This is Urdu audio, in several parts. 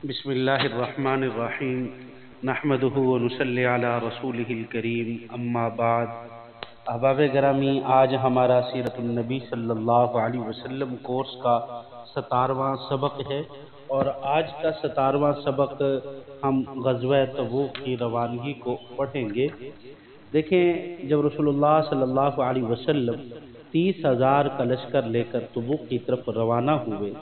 بسم اللہ الرحمن الرحیم نحمدہ ونصلی علی رسولہ الکریم اما بعد۔ احباب گرامی، آج ہمارا سیرت النبی صلی اللہ علیہ وسلم کورس کا 17واں سبق ہے، اور آج کا 17واں سبق ہم غزوہ تبوک کی روانگی کو پڑھیں گے۔ دیکھیں، جب رسول اللہ صلی اللہ علیہ وسلم 30,000 کا لشکر لے کر تبوک کی طرف روانہ ہوئے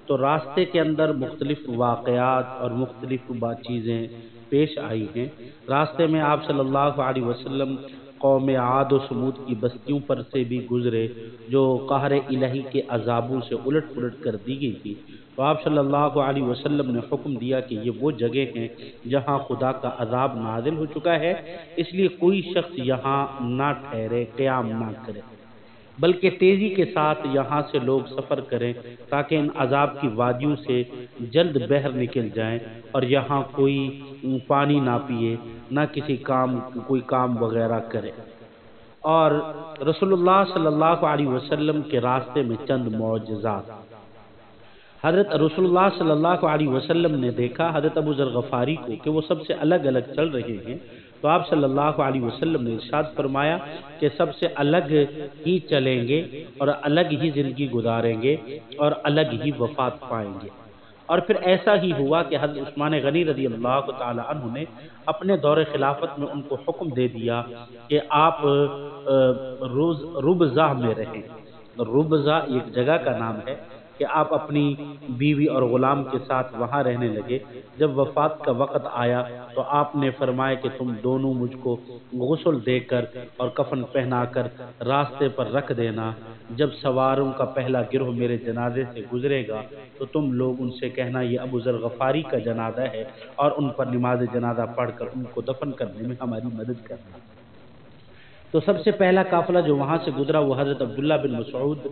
تو راستے کے اندر مختلف واقعات اور مختلف چیزیں پیش آئی ہیں۔ راستے میں آپ صلی اللہ علیہ وسلم قوم عاد و سمود کی بستیوں پر سے بھی گزرے جو قہر الہی کے عذابوں سے الٹ پلٹ کر دی گئی تھی، تو آپ صلی اللہ علیہ وسلم نے حکم دیا کہ یہ وہ جگہ ہیں جہاں خدا کا عذاب نازل ہو چکا ہے، اس لیے کوئی شخص یہاں نہ ٹھہرے، قیام نہ کرے، بلکہ تیزی کے ساتھ یہاں سے لوگ سفر کریں تاکہ ان عذاب کی وادیوں سے جلد بہر نکل جائیں، اور یہاں کوئی پانی نہ پیے، نہ کوئی کام وغیرہ کرے۔ اور رسول اللہ صلی اللہ علیہ وسلم کے راستے میں چند معجزات۔ حضرت رسول اللہ صلی اللہ علیہ وسلم نے دیکھا حضرت ابو ذر غفاری کو کہ وہ سب سے الگ الگ چل رہے ہیں، تو آپ صلی اللہ علیہ وسلم نے ارشاد فرمایا کہ سب سے الگ ہی چلیں گے اور الگ ہی زندگی گزاریں گے اور الگ ہی وفات پائیں گے۔ اور پھر ایسا ہی ہوا کہ حضرت عثمان غنی رضی اللہ تعالی عنہ نے اپنے دور خلافت میں ان کو حکم دے دیا کہ آپ ربضہ میں رہیں۔ ربضہ ایک جگہ کا نام ہے کہ آپ اپنی بیوی اور غلام کے ساتھ وہاں رہنے لگے۔ جب وفات کا وقت آیا تو آپ نے فرمایا کہ تم دونوں مجھ کو غسل دے کر اور کفن پہنا کر راستے پر رکھ دینا، جب سواروں کا پہلا گروہ میرے جنازے سے گزرے گا تو تم لوگ ان سے کہنا یہ ابو ذر غفاری کا جنازہ ہے، اور ان پر نماز جنازہ پڑھ کر ان کو دفن کرنے میں ہماری مدد کرنا۔ تو سب سے پہلا قافلہ جو وہاں سے گزرا وہ حضرت عبداللہ بن مسعود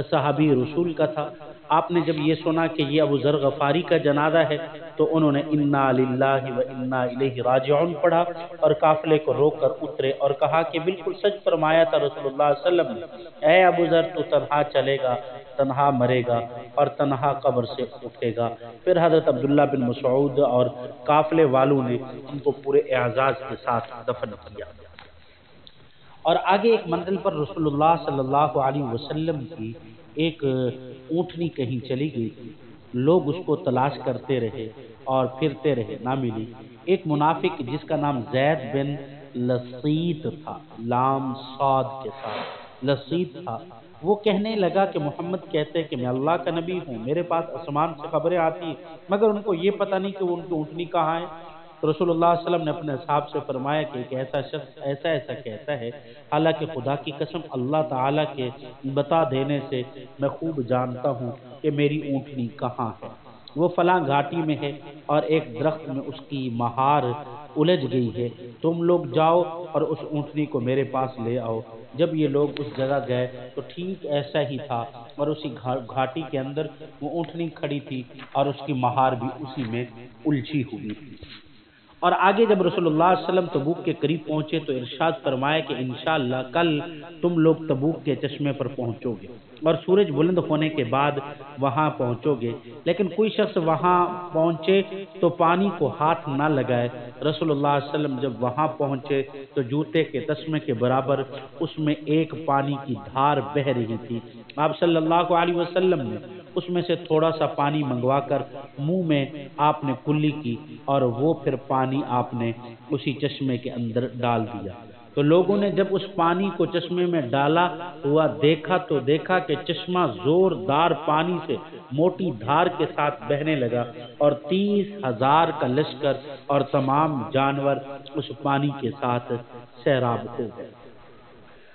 صحابی رسول کا تھا۔ آپ نے جب یہ سنا کہ یہ ابو ذر غفاری کا جنازہ ہے تو انہوں نے انا للہ و انا الیہ راجعون پڑھا اور قافلے کو روک کر اترے اور کہا کہ بالکل سچ فرمایا تھا رسول اللہ صلی اللہ علیہ وسلم نے، اے ابو ذر تو تنہا چلے گا، تنہا مرے گا اور تنہا قبر سے اٹھے گا۔ پھر حضرت عبداللہ بن مسعود اور قافلے والوں نے ان کو پورے اعزاز کے ساتھ دفن کیا۔ اور آگے ایک منزل پر رسول اللہ صلی اللہ علیہ وسلم کی ایک اونٹنی کہیں چلی گئی تھی، لوگ اس کو تلاش کرتے رہے اور پھرتے رہے، نہ ملی۔ ایک منافق جس کا نام زید بن لسیط تھا، لام صاد کے ساتھ لسیط تھا، وہ کہنے لگا کہ محمد کہتے کہ میں اللہ کا نبی ہوں، میرے پاس آسمان سے خبریں آتی ہیں، مگر ان کو یہ پتہ نہیں کہ وہ ان کی اونٹنی کہاں ہے۔ تو رسول اللہ صلی اللہ علیہ وسلم نے اپنے اصحاب سے فرمایا کہ ایک ایسا شخص ایسا کہتا ہے، حالانکہ خدا کی قسم اللہ تعالیٰ کے بتا دینے سے میں خوب جانتا ہوں کہ میری اونٹنی کہاں ہے، وہ فلاں گھاٹی میں ہے اور ایک درخت میں اس کی مہار الجھ گئی ہے، تم لوگ جاؤ اور اس اونٹنی کو میرے پاس لے آؤ۔ جب یہ لوگ اس جگہ گئے تو ٹھیک ایسا ہی تھا، اور اسی گھاٹی کے اندر وہ اونٹنی کھڑی تھی اور اس کی مہار بھی اسی میں الجھی ہوئی تھی۔ اور آگے جب رسول اللہ صلی اللہ علیہ وسلم تبوک کے قریب پہنچے تو ارشاد فرمایا کہ انشاءاللہ کل تم لوگ تبوک کے چشمے پر پہنچو گے اور سورج بلند ہونے کے بعد وہاں پہنچو گے، لیکن کوئی شخص وہاں پہنچے تو پانی کو ہاتھ نہ لگائے۔ رسول اللہ صلی اللہ علیہ وسلم جب وہاں پہنچے تو جوتے کے تسمے کے برابر اس میں ایک پانی کی دھار بہہ رہی تھی۔ آپ صلی اللہ علیہ وسلم نے اس میں سے تھوڑا سا پانی منگوا کر منہ میں آپ نے کلی کی، اور وہ پھر پانی آپ نے اسی چشمے کے اندر ڈال دیا۔ تو لوگوں نے جب اس پانی کو چشمے میں ڈالا ہوا دیکھا تو دیکھا کہ چشمہ زوردار پانی سے موٹی دھار کے ساتھ بہنے لگا، اور 30,000 کا لشکر اور تمام جانور اس پانی کے ساتھ سیراب ہو گئے۔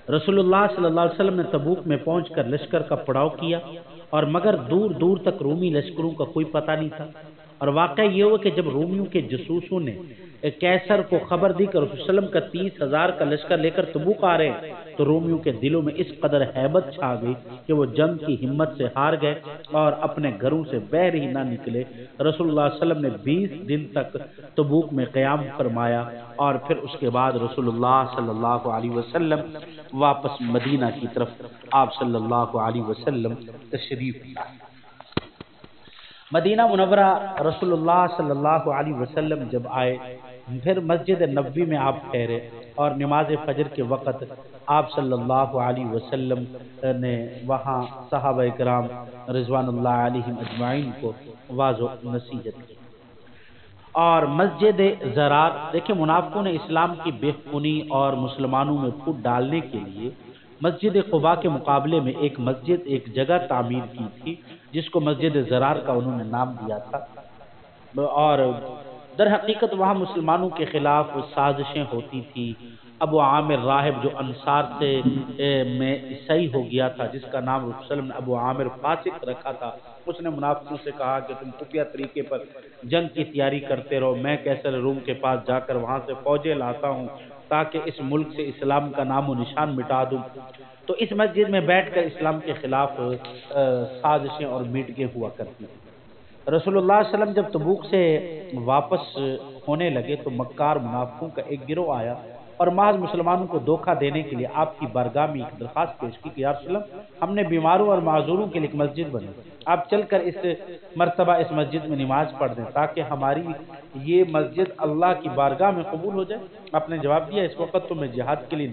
رسول اللہ صلی اللہ علیہ وسلم نے تبوک میں پہنچ کر لشکر کا پڑاؤ کیا، اور مگر دور دور تک رومی لشکروں کا کوئی پتہ نہیں تھا۔ اور واقعہ یہ ہوا کہ جب رومیوں کے جاسوسوں نے کیسر کو خبر دی کہ رسول صلی اللہ علیہ وسلم کا 30,000 کا لشکر لے کر تبوک آ رہے ہیں، تو رومیوں کے دلوں میں اس قدر ہیبت چھا گئی کہ وہ جنگ کی ہمت سے ہار گئے اور اپنے گھروں سے باہر ہی نہ نکلے۔ رسول اللہ صلی اللہ علیہ وسلم نے 20 دن تک تبوک میں قیام فرمایا، اور پھر اس کے بعد رسول اللہ صلی اللہ علیہ وسلم واپس مدینہ کی طرف آپ صلی اللہ علیہ وسلم تشریف لائے۔ مدینہ منورہ رسول اللہ صلی اللہ علیہ وسلم جب آئے، پھر مسجد نبوی میں آپ ٹھہرے، اور نماز فجر کے وقت آپ صلی اللہ علیہ وسلم نے وہاں صحابہ کرام رضوان اللہ علیہم اجمعین کو واعظ و نصیحت کی۔ اور مسجد زرار، دیکھیں منافقوں نے اسلام کی بے خونی اور مسلمانوں میں پھوٹ ڈالنے کے لیے مسجد قباء کے مقابلے میں ایک جگہ تعمیر کی تھی، جس کو مسجد زرار کا انہوں نے نام دیا تھا، اور در حقیقت وہاں مسلمانوں کے خلاف سازشیں ہوتی تھی۔ ابو عامر راہب جو انصار سے میں عیسائی ہو گیا تھا، جس کا نام رسول وسلم نے ابو عامر فاسق رکھا تھا، اس نے منافقوں سے کہا کہ تم خفیہ طریقے پر جنگ کی تیاری کرتے رہو، میں کیسر روم کے پاس جا کر وہاں سے فوجیں لاتا ہوں تاکہ اس ملک سے اسلام کا نام و نشان مٹا دوں۔ تو اس مسجد میں بیٹھ کر اسلام کے خلاف سازشیں اور میٹنگیں ہوا کرتی تھیں۔ رسول اللہ صلی اللہ علیہ وسلم جب تبوک سے واپس ہونے لگے تو مکار منافقوں کا ایک گروہ آیا اور محض مسلمانوں کو دھوکہ دینے کے لیے آپ کی بارگاہ میں ایک درخواست پیش کی کہ یا رسول اللہ، ہم نے بیماروں اور معذوروں کے لیے ایک مسجد بنی، آپ چل کر اس مرتبہ اس مسجد میں نماز پڑھ دیں تاکہ ہماری یہ مسجد اللہ کی بارگاہ میں قبول ہو جائے۔ آپ نے جواب دیا، اس وقت تو میں جہاد کے لیے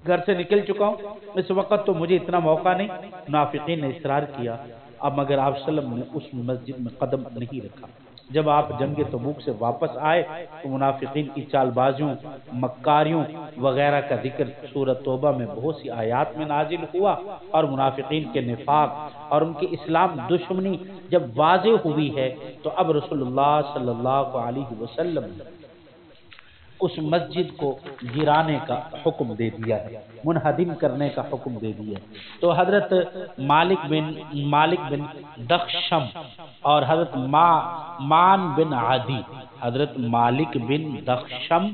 گھر سے نکل چکا ہوں، اس وقت تو مجھے اتنا موقع نہیں۔ منافقین نے اصرار کیا، اب مگر آپ صلی اللہ علیہ وسلم نے اس مسجد میں قدم نہیں رکھا۔ جب آپ جنگ تبوک سے واپس آئے تو منافقین کی چال بازیوں، مکاریوں وغیرہ کا ذکر سورۃ توبہ میں بہت سی آیات میں نازل ہوا، اور منافقین کے نفاق اور ان کی اسلام دشمنی جب واضح ہوئی ہے تو اب رسول اللہ صلی اللہ علیہ وسلم نے اس مسجد کو گرانے کا حکم دے دیا ہے، منہدم کرنے کا حکم دے دیا ہے۔ تو حضرت مالک بن دخشم اور حضرت مان بن عدی، حضرت مالک بن دخشم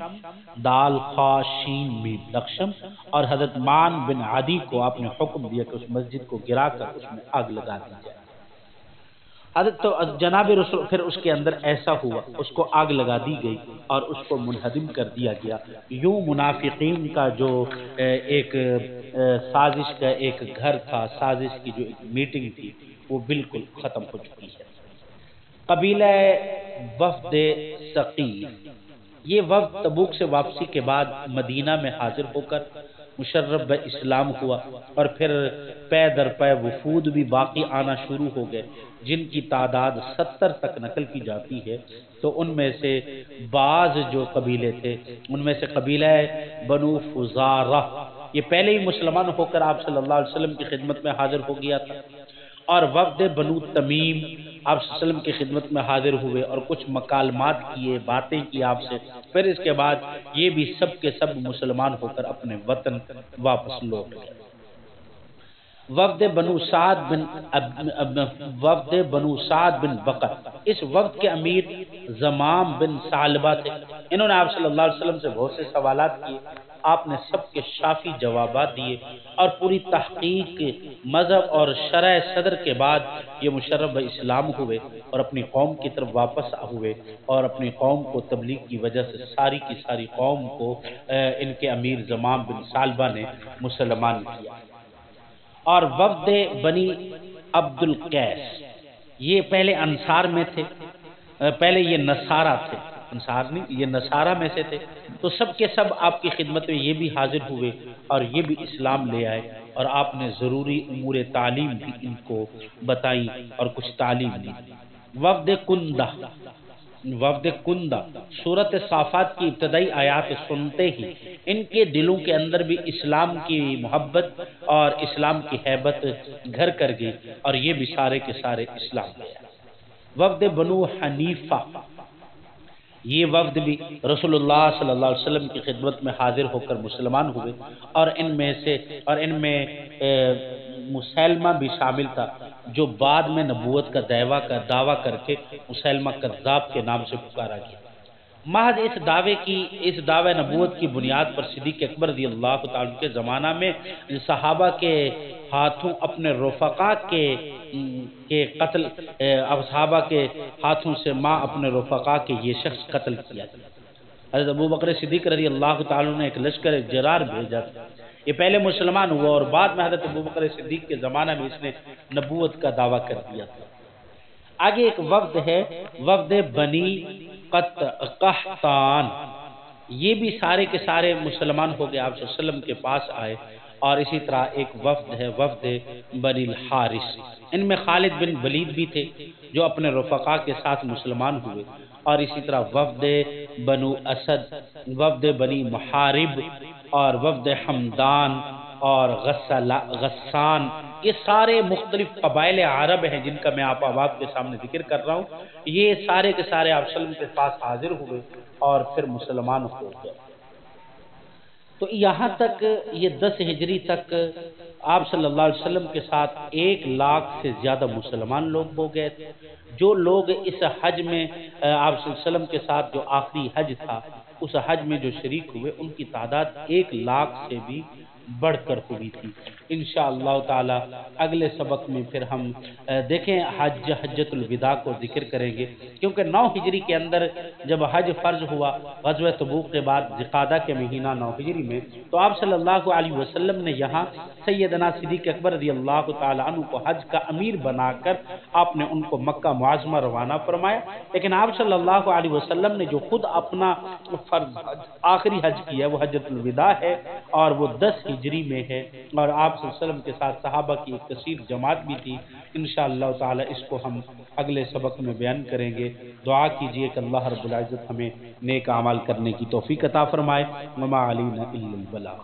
دال خا شین میم دخشم اور حضرت مان بن عدی کو آپ نے حکم دیا کہ اس مسجد کو گرا کر اس میں آگ لگا دی جائے۔ حضرت تو جناب رسول پھر اس کے اندر ایسا ہوا، اس کو آگ لگا دی گئی اور اس کو منہدم کر دیا گیا۔ یوں منافقین کا جو ایک سازش کا ایک گھر تھا، سازش کی جو ایک میٹنگ تھی، وہ بالکل ختم ہو چکی ہے۔ قبیلہ وفد ثقیف، یہ وفد تبوک سے واپسی کے بعد مدینہ میں حاضر ہو کر مشرف اسلام ہوا، اور پھر پے در پے وفود بھی باقی آنا شروع ہو گئے، جن کی تعداد 70 تک نقل کی جاتی ہے۔ تو ان میں سے بعض جو قبیلے تھے، ان میں سے قبیلہ بنو فزارہ، یہ پہلے ہی مسلمان ہو کر آپ صلی اللہ علیہ وسلم کی خدمت میں حاضر ہو گیا تھا، اور وفد بنو تمیم آپ صلی اللہ علیہ وسلم کی خدمت میں حاضر ہوئے اور کچھ مکالمات کیے، باتیں کی آپ سے، پھر اس کے بعد یہ بھی سب کے سب مسلمان ہو کر اپنے وطن واپس لوٹ گئے۔ وفد بنو سعد بن بکر، اس وفد کے امیر زمام بن ثعلبہ تھے۔ انہوں نے آپ صلی اللہ علیہ وسلم سے بہت سے سوالات کیے، آپ نے سب کے شافی جوابات دیے، اور پوری تحقیق مذہب اور شرع صدر کے بعد یہ مشرف اسلام ہوئے اور اپنی قوم کی طرف واپس ہوئے، اور اپنی قوم کو تبلیغ کی وجہ سے ساری کی ساری قوم کو ان کے امیر زمام بن ثعلبہ نے مسلمان کیا۔ اور وفد بنی عبد القیس، یہ پہلے انصار میں تھے، پہلے یہ نصارہ تھے، انصار نہیں، یہ نصارہ میں سے تھے، تو سب کے سب آپ کی خدمت میں یہ بھی حاضر ہوئے اور یہ بھی اسلام لے آئے، اور آپ نے ضروری امور تعلیم بھی ان کو بتائی اور کچھ تعلیم دی۔ وفد کندہ سورۃ صافات کی ابتدائی آیات سنتے ہی ان کے دلوں کے اندر بھی اسلام کی محبت اور اسلام کی ہیبت گھر کر گئی، اور یہ بھی سارے کے سارے اسلام لے آئے۔ وفد بنو حنیفہ، یہ وفد بھی رسول اللہ صلی اللہ علیہ وسلم کی خدمت میں حاضر ہو کر مسلمان ہوئے، اور ان میں مسلمہ بھی شامل تھا، جو بعد میں نبوت کا دعویٰ کر کے مسلمہ کذاب کے نام سے پکارا گیا۔ محض اس دعوے نبوت کی بنیاد پر صدیق اکبر رضی اللہ تعالیٰ کے زمانہ میں صحابہ کے ہاتھوں اپنے رفقا کے قتل، صحابہ کے ہاتھوں سے اپنے رفقا کے یہ شخص قتل کیا تھا۔ حضرت ابوبکر صدیق رضی اللہ تعالیٰ نے ایک لشکر جرار بھیجا تھا، یہ پہلے مسلمان ہوا اور بعد میں حضرت ابوبکر صدیق کے زمانہ میں اس نے نبوت کا دعویٰ کر دیا تھا۔ آگے ایک وفد ہے، وفد بنی قحطان، یہ بھی سارے کے سارے مسلمان ہو گئے، آپ صلی اللہ علیہ وسلم کے پاس آئے۔ اور اسی طرح ایک وفد ہے، وفد بنی الحارث، ان میں خالد بن ولید بھی تھے جو اپنے رفقا کے ساتھ مسلمان ہوئے۔ اور اسی طرح وفد بنو اسد، وفد بنی محارب، اور وفد حمدان اور غسان، یہ سارے مختلف قبائل عرب ہیں جن کا میں آپ کے سامنے ذکر کر رہا ہوں۔ یہ سارے کے سارے آپ صلی اللہ علیہ وسلم کے پاس حاضر ہوئے اور پھر مسلمان ہو گئے۔ تو یہاں تک یہ 10 ہجری تک آپ صلی اللہ علیہ وسلم کے ساتھ 1 لاکھ سے زیادہ مسلمان لوگ ہو گئے تھے۔ جو لوگ اس حج میں آپ صلی اللہ علیہ وسلم کے ساتھ جو آخری حج تھا، اس حج میں جو شریک ہوئے، ان کی تعداد 1 لاکھ سے بھی بڑھ کر ہوئی تھی۔ انشاءاللہ تعالی اگلے سبق میں پھر ہم دیکھیں حجۃ الوداع کو ذکر کریں گے، کیونکہ 9 ہجری کے اندر جب حج فرض ہوا غزوہ تبوک کے بعد ذوالقعدہ کے مہینہ 9 ہجری میں، تو آپ صلی اللہ علیہ وسلم نے یہاں سیدنا صدیق اکبر رضی اللہ تعالی عنہ کو حج کا امیر بنا کر آپ نے ان کو مکہ معظمہ روانہ فرمایا۔ لیکن آپ صلی اللہ علیہ وسلم نے جو خود اپنا فرض آخری حج کیا وہ حجۃ الوداع ہے، اور وہ 10 ہجری میں ہے، اور آپ صلی اللہ علیہ وسلم کے ساتھ صحابہ کی ایک کثیر جماعت بھی تھی۔ انشاءاللہ تعالی اس کو ہم اگلے سبق میں بیان کریں گے۔ دعا کیجئے کہ اللہ رب العزت ہمیں نیک اعمال کرنے کی توفیق عطا فرمائے۔ وما علینا الا البلاغ۔